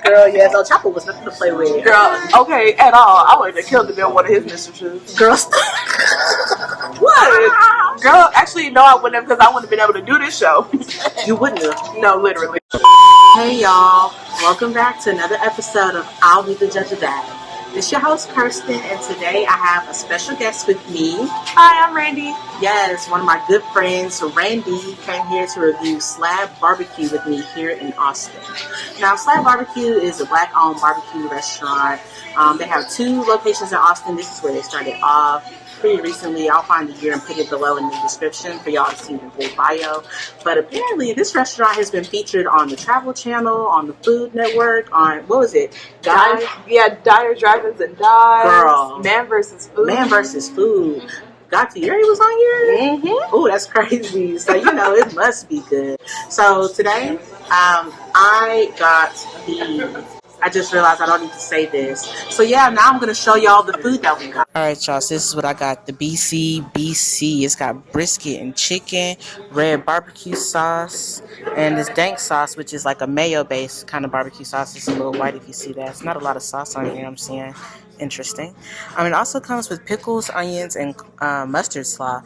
Girl, yeah, El Chapo was nothing to play with. Girl, okay, at all. I would have killed him in one of his mistresses. Girl, what? Girl, actually, no, I wouldn't have, because I wouldn't have been able to do this show. You wouldn't have. No, literally. Hey, y'all. Welcome back to another episode of I'll Be the Judge of That. It's your host, Kirsten, and today I have a special guest with me. Hi, I'm Randy. Yes, one of my good friends, Randy, came here to review SLAB BBQ with me here in Austin. Now, SLAB BBQ is a Black-owned barbecue restaurant. They have 2 locations in Austin. This is where they started off pretty recently. I'll find the year and put it below in the description for y'all to see the whole bio. But apparently, this restaurant has been featured on the Travel Channel, on the Food Network, on, what was it? Diners, Drive-ins, and Dives. Girl. Man versus Food. Man versus Food. Guy Fieri was on here? Mm-hmm. Oh, that's crazy. So, you know, it must be good. So, today, I just realized I don't need to say this. So, yeah, now I'm going to show y'all the food that we got. All right, y'all. So, this is what I got. The BC. It's got brisket and chicken, red barbecue sauce, and this dank sauce, which is like a mayo-based kind of barbecue sauce. It's a little white if you see that. It's not a lot of sauce on here, I'm seeing. Interesting. It also comes with pickles, onions, and mustard slaw.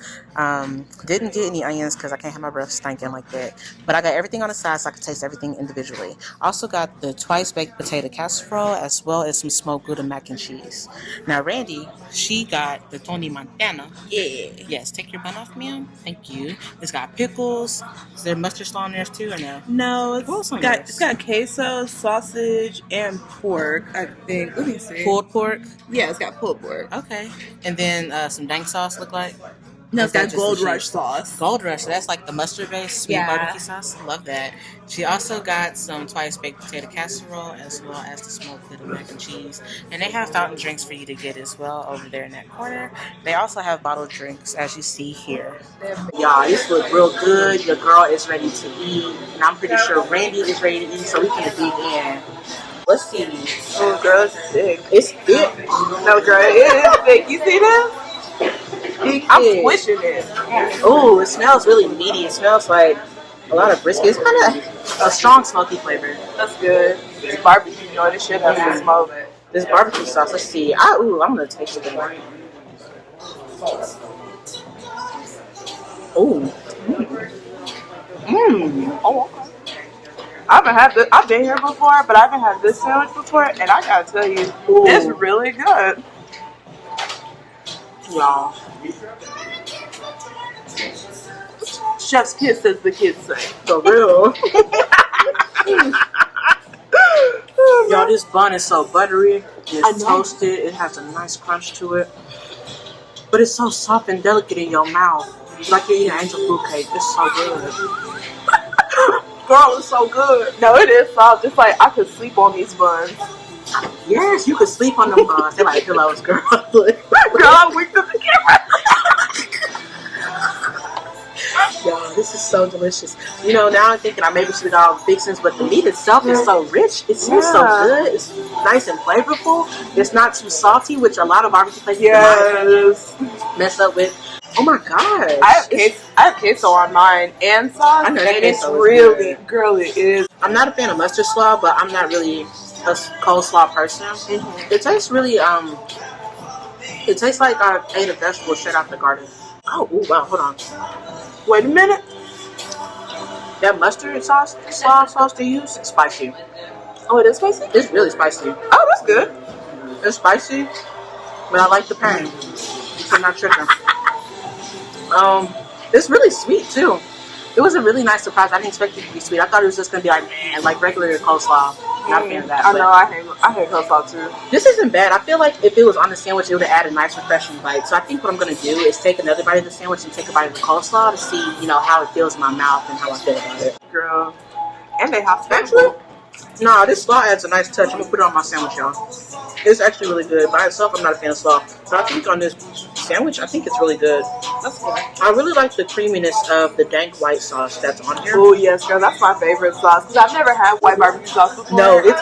Didn't get any onions because I can't have my breath stinking like that. But I got everything on the side so I can taste everything individually. Also got the twice baked potato casserole as well as some smoked Gouda mac and cheese. Now Randy, she got the Tony Montana. Yeah. Yes, take your bun off, ma'am. Thank you. It's got pickles. Is there mustard slaw in there too or no? No, it's got queso, sausage, and pork, I think. Let me see. Pulled pork? Yeah, it's got pulled pork. Okay. And then some dank sauce look like? No, it's got Gold Rush sauce. Gold Rush, so that's like the mustard-based sweet barbecue sauce. Love that. She also got some twice-baked potato casserole as well as the smoked Gouda mac and cheese. And they have fountain drinks for you to get as well over there in that corner. They also have bottled drinks, as you see here. Y'all, this looks real good. Your girl is ready to eat. And I'm pretty sure Randy is ready to eat, so we can dig in. Let's see. Oh, girl, it's thick. It's thick. No, girl, it is thick. You see this? I'm squishing it. Oh, it smells really meaty. It smells like a lot of brisket. It's kind of a strong smoky flavor. That's good. This barbecue joint, this shit has some smoke. This barbecue sauce, let's see. I'm going to taste it more. Oh. Oh, okay. I haven't had this. I've been here before, but I haven't had this sandwich before, and I gotta tell you, it's really good. Y'all. Chef's kiss, as the kids say. For real. Y'all, this bun is so buttery. It's toasted. It has a nice crunch to it. But it's so soft and delicate in your mouth. It's like you're eating angel food cake. It's so good. Girl, it's so good. No, it is soft. It's like I could sleep on these buns. Yes, you could sleep on them buns. They're like pillows, girl. Girl, I winked at the camera. Yo, this is so delicious. You know, now I'm thinking I maybe should have got all the fixings, but the meat itself is so rich. It seems so good. It's nice and flavorful. It's not too salty, which a lot of barbecue places mess up with. Oh my god! I have queso on mine and sauce, I know and it's really, girl, it is. I'm not a fan of mustard slaw, but I'm not really a coleslaw person. It tastes really, it tastes like I ate a vegetable straight out the garden. Oh, ooh, wow, hold on. Wait a minute. That mustard sauce they use, it's spicy. Oh, it is spicy? It's really spicy. Oh, that's good. It's spicy, but I like the pain. So I'm not tripping. It's really sweet too. It was a really nice surprise. I didn't expect it to be sweet. I thought it was just gonna be like regular coleslaw. Not a fan of that. I know. I hate coleslaw too. This isn't bad. I feel like if it was on the sandwich, it would have added a nice refreshing bite. So I think what I'm gonna do is take another bite of the sandwich and take a bite of the coleslaw to see, you know, how it feels in my mouth and how I feel about it. Girl, and they have actually. No, this slaw adds a nice touch. I'm gonna put it on my sandwich, y'all. It's actually really good. By itself, I'm not a fan of slaw. But I think on this sandwich, I think it's really good. That's good. I really like the creaminess of the dank white sauce that's on here. Oh, yes, girl. That's my favorite sauce. Because I've never had white barbecue sauce before. No, it's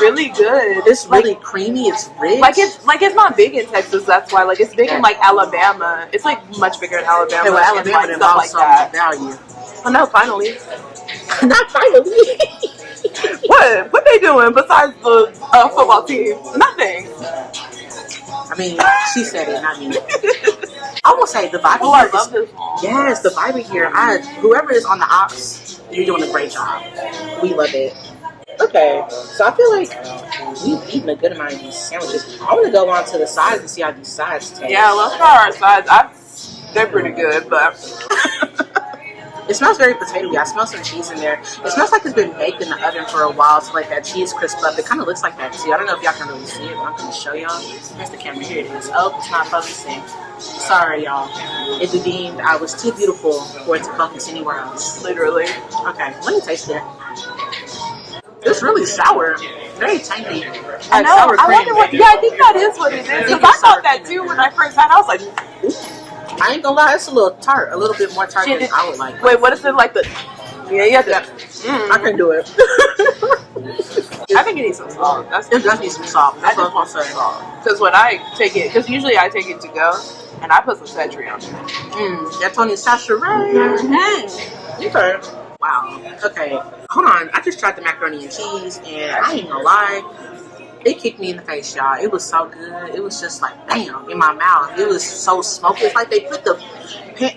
really good. It's really creamy. It's rich. It's not big in Texas. That's why. Like, it's big in, like, Alabama. It's, like, much bigger in Alabama. Hey, well, Alabama and, like, stuff like that. Value. Oh, no, finally. Not finally. What they doing besides the football team? Nothing. I mean, she said it, not me. I will say the vibe I love this. Yes, the vibe here. Whoever is on the ops, you're doing a great job. We love it. Okay, so I feel like we've eaten a good amount of these sandwiches. I want to go on to the sides and see how these sides taste. Yeah, let's try our sides. They're pretty good, but it smells very potatoey. I smell some cheese in there. It smells like it's been baked in the oven for a while to let that cheese crisp up. It kind of looks like that too. I don't know if y'all can really see it, but I'm going to show y'all. Here's the camera. Here it is. Oh, it's not focusing. Sorry, y'all. It deemed I was too beautiful for it to focus anywhere else. Literally. Okay, let me taste it. It's really sour. Very tangy. I know. Sour I cream. wonder what. Yeah, I think that is what it is. Because I thought that too when I first had it. I was like, I ain't gonna lie, it's a little tart. A little bit more tart than I would like. Wait, what is it like the? Yeah, yeah. I can do it. I think it needs some salt. It does need some salt. I just want some salt. Because when I take it, because usually I take it to go, and I put some cetri on it. That's on the sachet. Okay. Wow. Okay. Hold on. I just tried the macaroni and cheese, and I ain't gonna lie, it kicked me in the face, y'all. It was so good. It was just like, bam, in my mouth. It was so smoky. It's like they put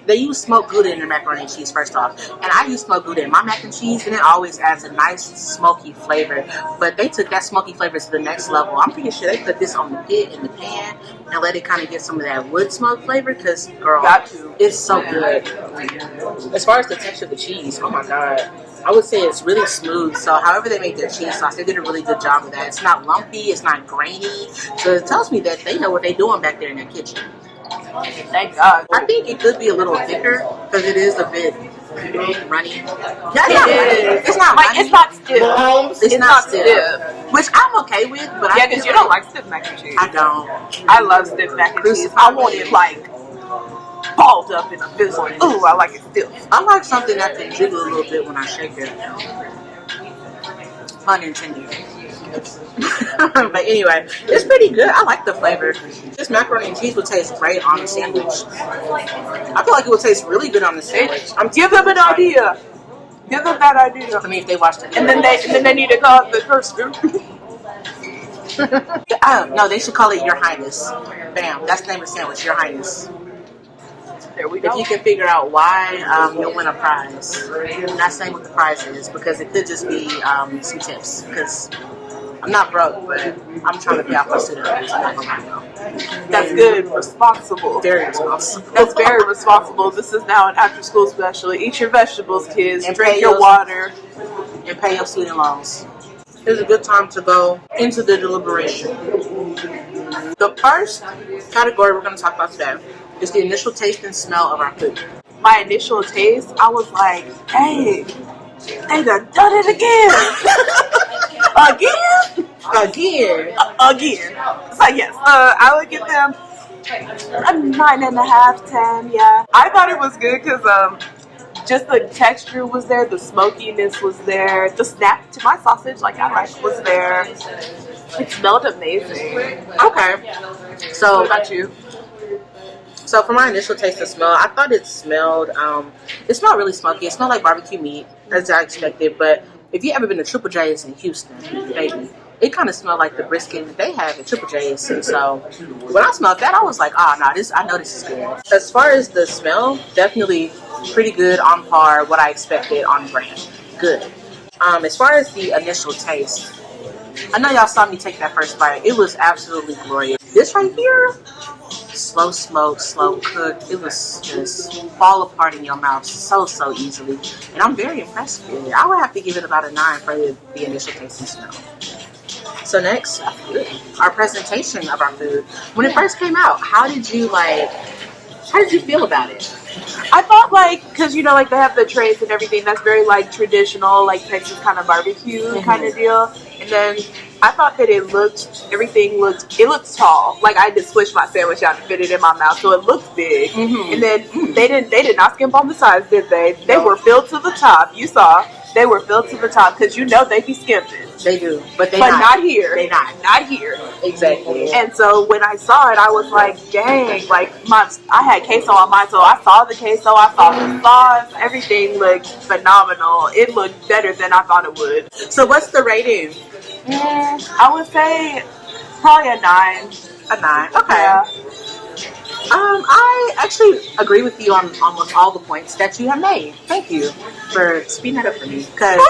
they use smoked Gouda in their macaroni and cheese, first off. And I use smoked Gouda in my mac and cheese, and it always adds a nice smoky flavor. But they took that smoky flavor to the next level. I'm pretty sure they put this on the pit in the pan and let it kind of get some of that wood smoke flavor, because, girl, it's so good. As far as the texture of the cheese, oh my God. I would say it's really smooth. So however they make their cheese sauce, they did a really good job of that. It's not lumpy, it's not grainy. So it tells me that they know what they're doing back there in their kitchen. Thank God. I think it could be a little thicker because it is a bit runny. It's not like runny. it's not stiff. It's not stiff. Which I'm okay with, but yeah, because you don't like stiff mac and cheese. I don't. I love stiff mac and cheese. I want it like balled up in a fizzle. Ooh, I like it stiff. I like something that can jiggle a little bit when I shake it. Pun intended. But anyway, it's pretty good. I like the flavor. This macaroni and cheese would taste great on a sandwich. I feel like it would taste really good on the sandwich. Give them an idea. Give them that idea. I mean, if they watched it, and then they need to call it the first group. No, they should call it Your Highness. Bam, that's the name of the sandwich, Your Highness. There we go. If you can figure out why, you'll win a prize. I'm not saying what the prize is, because it could just be some tips. Because I'm not broke, but I'm trying to pay off my student loans. I'm not gonna lie. That's good. Responsible. Very responsible. That's very responsible. This is now an after-school special. Eat your vegetables, kids. And drink your water. And pay your student loans. Here's a good time to go into the deliberation. The first category we're going to talk about today is the initial taste and smell of our food. My initial taste, I was like, hey, they done it again. Again. It's like, yes. I would give them a 9.5, 10, yeah. I thought it was good because just the texture was there, the smokiness was there, the snap to my sausage, like I like, was there. It smelled amazing. Okay. So, what about you? So for my initial taste and smell, I thought it smelled really smoky. It smelled like barbecue meat, as I expected. But if you ever been to Triple J's in Houston, baby, it kind of smelled like the brisket that they have at Triple J's. And so when I smelled that, I was like, I know this is good. As far as the smell, definitely pretty good, on par, what I expected, on brand. Good. As far as the initial taste, I know y'all saw me take that first bite. It was absolutely glorious. This right here, slow smoked, slow cooked. It was just fall apart in your mouth so easily. And I'm very impressed with it. I would have to give it about a 9 for the initial taste and smell. So next, our presentation of our food. When it first came out, how did you feel about it? I thought because they have the trays and everything, that's very traditional, Texas kind of barbecue kind of deal. And then I thought that it looked tall. I had to squish my sandwich out and fit it in my mouth, so it looked big. And then they did not skimp on the sides, did they? They were filled to the top. You saw. they were filled to the top because you know they be skimping. They do, but not here. They not here. Exactly. And so when I saw it, I was like, dang, like I had queso on mine, so I saw the queso, I saw the sauce, everything looked phenomenal. It looked better than I thought it would. So what's the rating? I would say probably a 9. A 9. Okay. Yeah. I actually agree with you on almost all the points that you have made. Thank you for speeding that up for me. Because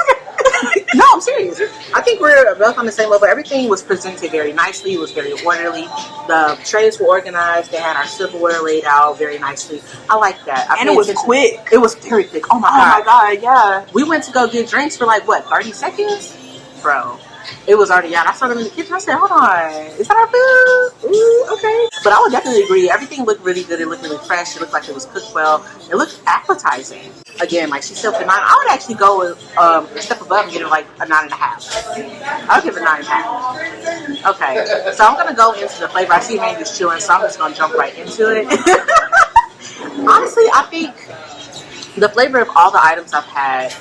no, I'm serious. I think we're both on the same level. Everything was presented very nicely. It was very orderly. The trays were organized. They had our silverware laid out very nicely. I like that. And it was quick. It was very quick. Oh my god, yeah. We went to go get drinks for like, what, 30 seconds? Bro. It was already out. I saw them in the kitchen. I said, hold on. Is that our food? Ooh, okay. But I would definitely agree. Everything looked really good. It looked really fresh. It looked like it was cooked well. It looked appetizing. Again, like she said, for 9. I would actually go a step above and give it like a 9.5. I would give it a 9.5. Okay. So I'm going to go into the flavor. I see Mandy's chewing, so I'm just going to jump right into it. Honestly, I think the flavor of all the items I've had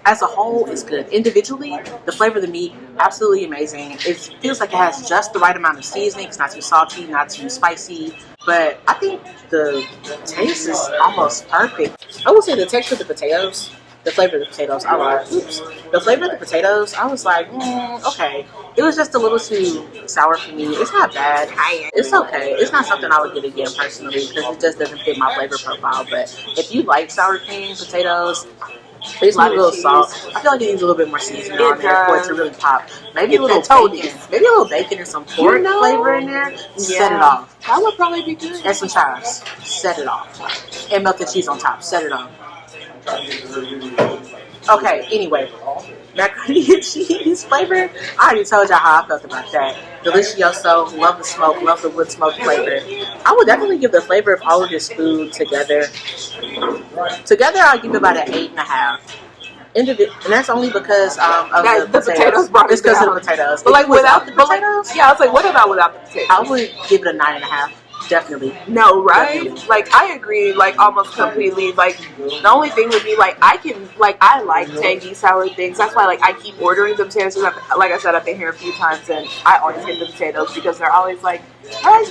as a whole is good. Individually, the flavor of the meat, absolutely amazing. It feels like it has just the right amount of seasoning. It's not too salty, not too spicy. But I think the taste is almost perfect. I will say the texture of the potatoes, the flavor of the potatoes, the flavor of the potatoes, I was like, okay. It was just a little too sour for me. It's not bad. It's okay. It's not something I would get again personally because it just doesn't fit my flavor profile. But if you like sour cream potatoes, they just need a little salt. I feel like it needs a little bit more seasoning on there for it to really pop. Maybe a little bacon. Maybe a little bacon and some pork flavor in there. Yeah. Set it off. That would probably be good. And some chives. Set it off. And melted cheese on top. Set it off. Okay, anyway. Macaroni and cheese flavor. I already told y'all how I felt about that. Delicioso. Love the smoke. Love the wood smoke flavor. I would definitely give the flavor of all of this food together. Together, I'll give it about an 8.5. And that's only because of the potatoes. It's because of the potatoes. But like without the potatoes? Yeah, I was like, what about without the potatoes? I would give it a 9.5. Definitely. No, right? Definitely. Like, I agree, like, almost completely. Like, the only thing would be, like, I like tangy, sour things. That's why, like, I keep ordering the potatoes. Like I said, I've been here a few times, and I always get the potatoes because they're always, like,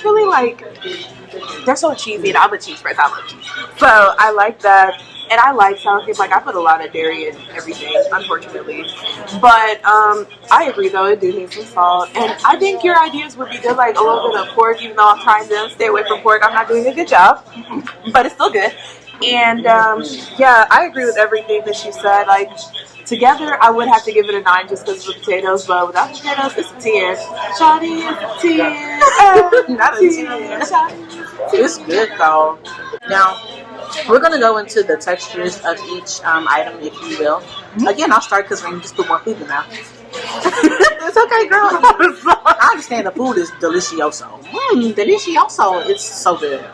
really, like, they're so cheesy, and I'm a cheese person. I love cheese. So, I like that. And I like sour cream. Like, I put a lot of dairy in everything, unfortunately. But I agree, though. It do need some salt. And I think your ideas would be good, like a little bit of pork, even though I'm trying to stay away from pork. I'm not doing a good job. But it's still good. And, yeah, I agree with everything that you said. Like, together, I would have to give it a 9 just because of the potatoes. But without the potatoes, it's a 10. Shawty, it's a 10. Not a 10. Shawty, it's good, though. Now, we're going to go into the textures of each item, if you will. Again, I'll start because we can just put more food in the mouth. It's okay, girl. I understand the food is delicioso. Delicioso. It's so good.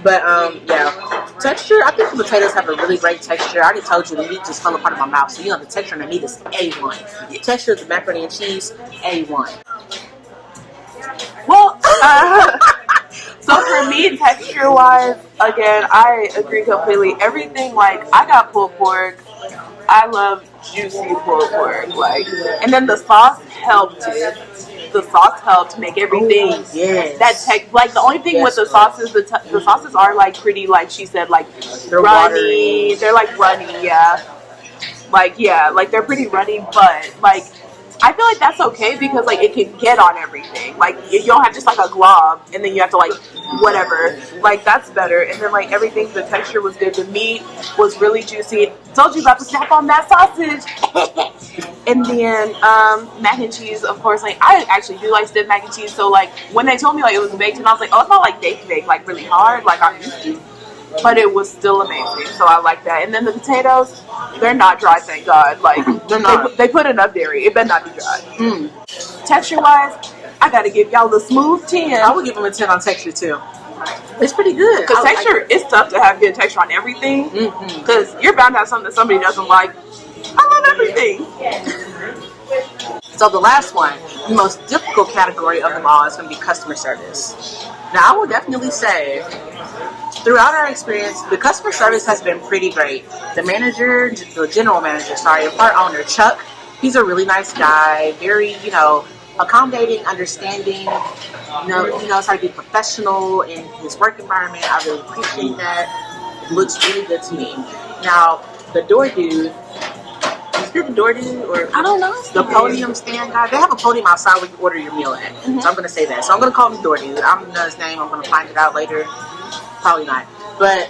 But, yeah. Texture, I think the potatoes have a really great texture. I already told you the meat just fell apart in my mouth. So, you know, the texture of the meat is A1. The texture of the macaroni and cheese, A1. Well, so for me, texture-wise, again, I agree completely. Everything, like, I got pulled pork. I love juicy pulled pork, like, and then the sauce helped. The sauce helped make everything like the only thing with the sauces, the sauces are like pretty, like she said, like they're runny. Watery. They're like runny, like they're pretty runny, but like I feel like that's okay because like it can get on everything. Like you don't have just like a glob and then you have to like whatever. Like that's better. And then like everything, the texture was good. The meat was really juicy. Told you about to snap on that sausage. And then mac and cheese, of course. Like I actually do like stiff mac and cheese. So like when they told me like it was baked, and I was like, oh, it's not like baked like really hard like I'm used to. But it was still amazing, so I like that. And then the potatoes, they're not dry, thank God. Like they're not. They put enough dairy. It better not be dry. Texture-wise, I gotta give y'all the smooth 10. I would give them a 10 on texture too. It's pretty good. Because texture, it's tough to have good texture on everything. Because you're bound to have something that somebody doesn't like. I love everything. So the last one, the most difficult category of them all, is going to be customer service. Now, I will definitely say throughout our experience, the customer service has been pretty great. The general manager, part owner, Chuck, he's a really nice guy, very, accommodating, understanding. He knows how to be professional in his work environment. I really appreciate that. It looks really good to me. Now, the door dude, is it the door dude or I don't know. the podium stand guy? They have a podium outside where you order your meal at. So I'm gonna say that. So I'm gonna call him the door dude. I don't know his name. I'm gonna find it out later. Probably not. But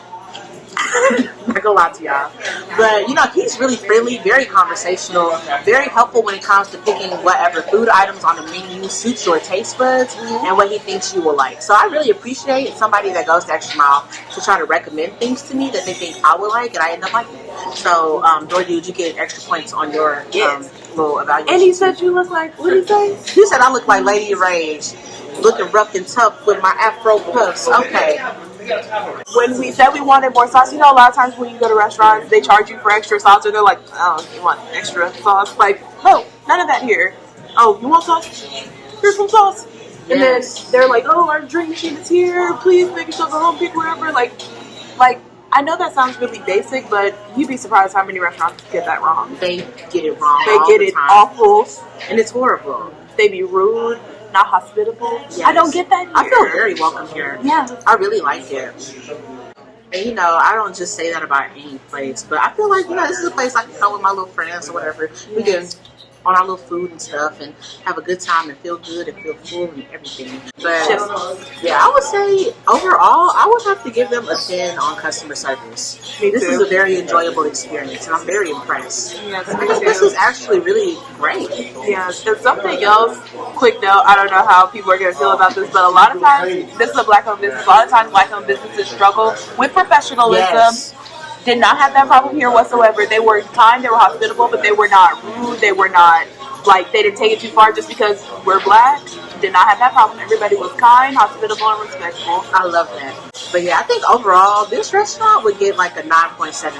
I'm not gonna lie to y'all. But he's really friendly, very conversational, very helpful when it comes to picking whatever food items on the menu suits your taste buds and what he thinks you will like. So I really appreciate somebody that goes the extra mile to try to recommend things to me that they think I would like, and I end up liking it. So, door dude, you get extra points on your little evaluation. And he said you look like, what did he say? He said I look like Lady Rage, looking rough and tough with my afro puffs. Okay. When we said we wanted more sauce, a lot of times when you go to restaurants, they charge you for extra sauce, or they're like, oh, you want extra sauce? Like, no, none of that here. Oh, you want sauce? Here's some sauce. And then they're like, oh, our drink machine is here. Please make yourself a home pick, whatever. Like, I know that sounds really basic, but you'd be surprised how many restaurants get that wrong. They get it wrong. They get it awful. And it's horrible. They be rude, not hospitable. Yes. I don't get that here. I feel very welcome here. Yeah. I really like it. And I don't just say that about any place, but I feel like, this is a place I can come with my little friends or whatever. We can on our little food and stuff and have a good time and feel good and feel full and everything. But yeah, I would say overall, I would have to give them a 10 on customer service. This is a very enjoyable experience and I'm very impressed. Yes, I think this is actually really great. Yes, and something else, quick note, I don't know how people are going to feel about this, but a lot of times, this is a Black-owned business, a lot of times Black-owned businesses struggle with professionalism. Yes. Did not have that problem here whatsoever. They were kind, they were hospitable, but they were not rude. They were not, they didn't take it too far just because we're Black. Did not have that problem. Everybody was kind, hospitable, and respectful. I love that. But yeah, I think overall, this restaurant would get like a 9.75.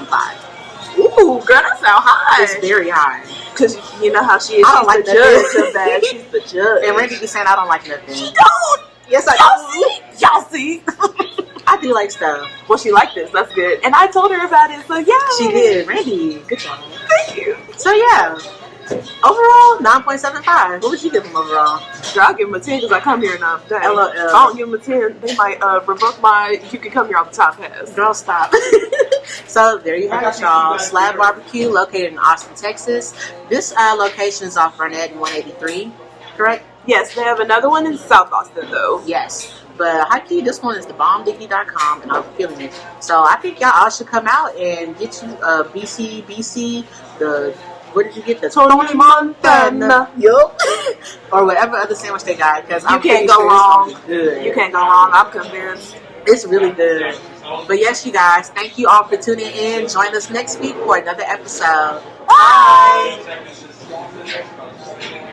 Ooh, girl, that sound high. It's very high. Because you know how she is. I don't like the judge of that. She's the judge. And Randy be saying I don't like nothing. She don't! Yes, I do. Y'all see? I do like stuff. Well, she liked this. That's good. And I told her about it, so yeah. She did. Randy, good job. Thank you. So yeah, overall, 9.75. What would you give them overall? Girl, I'll give them a 10 because I come here enough. If I don't give them a 10, they might revoke my you can come here off the top pass. Girl, stop. So there you have it, y'all. SLAB BBQ, located in Austin, Texas. This location is off Burnett and 183, correct? Yes, they have another one in South Austin, though. Yes. But high key, this one is thebombdiggity.com, and I'm feeling it. So I think y'all all should come out and get you BC, what did you get? The Tony Montana. Yup. Or whatever other sandwich they got, because you can't go wrong. You can't go wrong. I'm convinced. It's really good. But yes, you guys, thank you all for tuning in. Join us next week for another episode. Bye.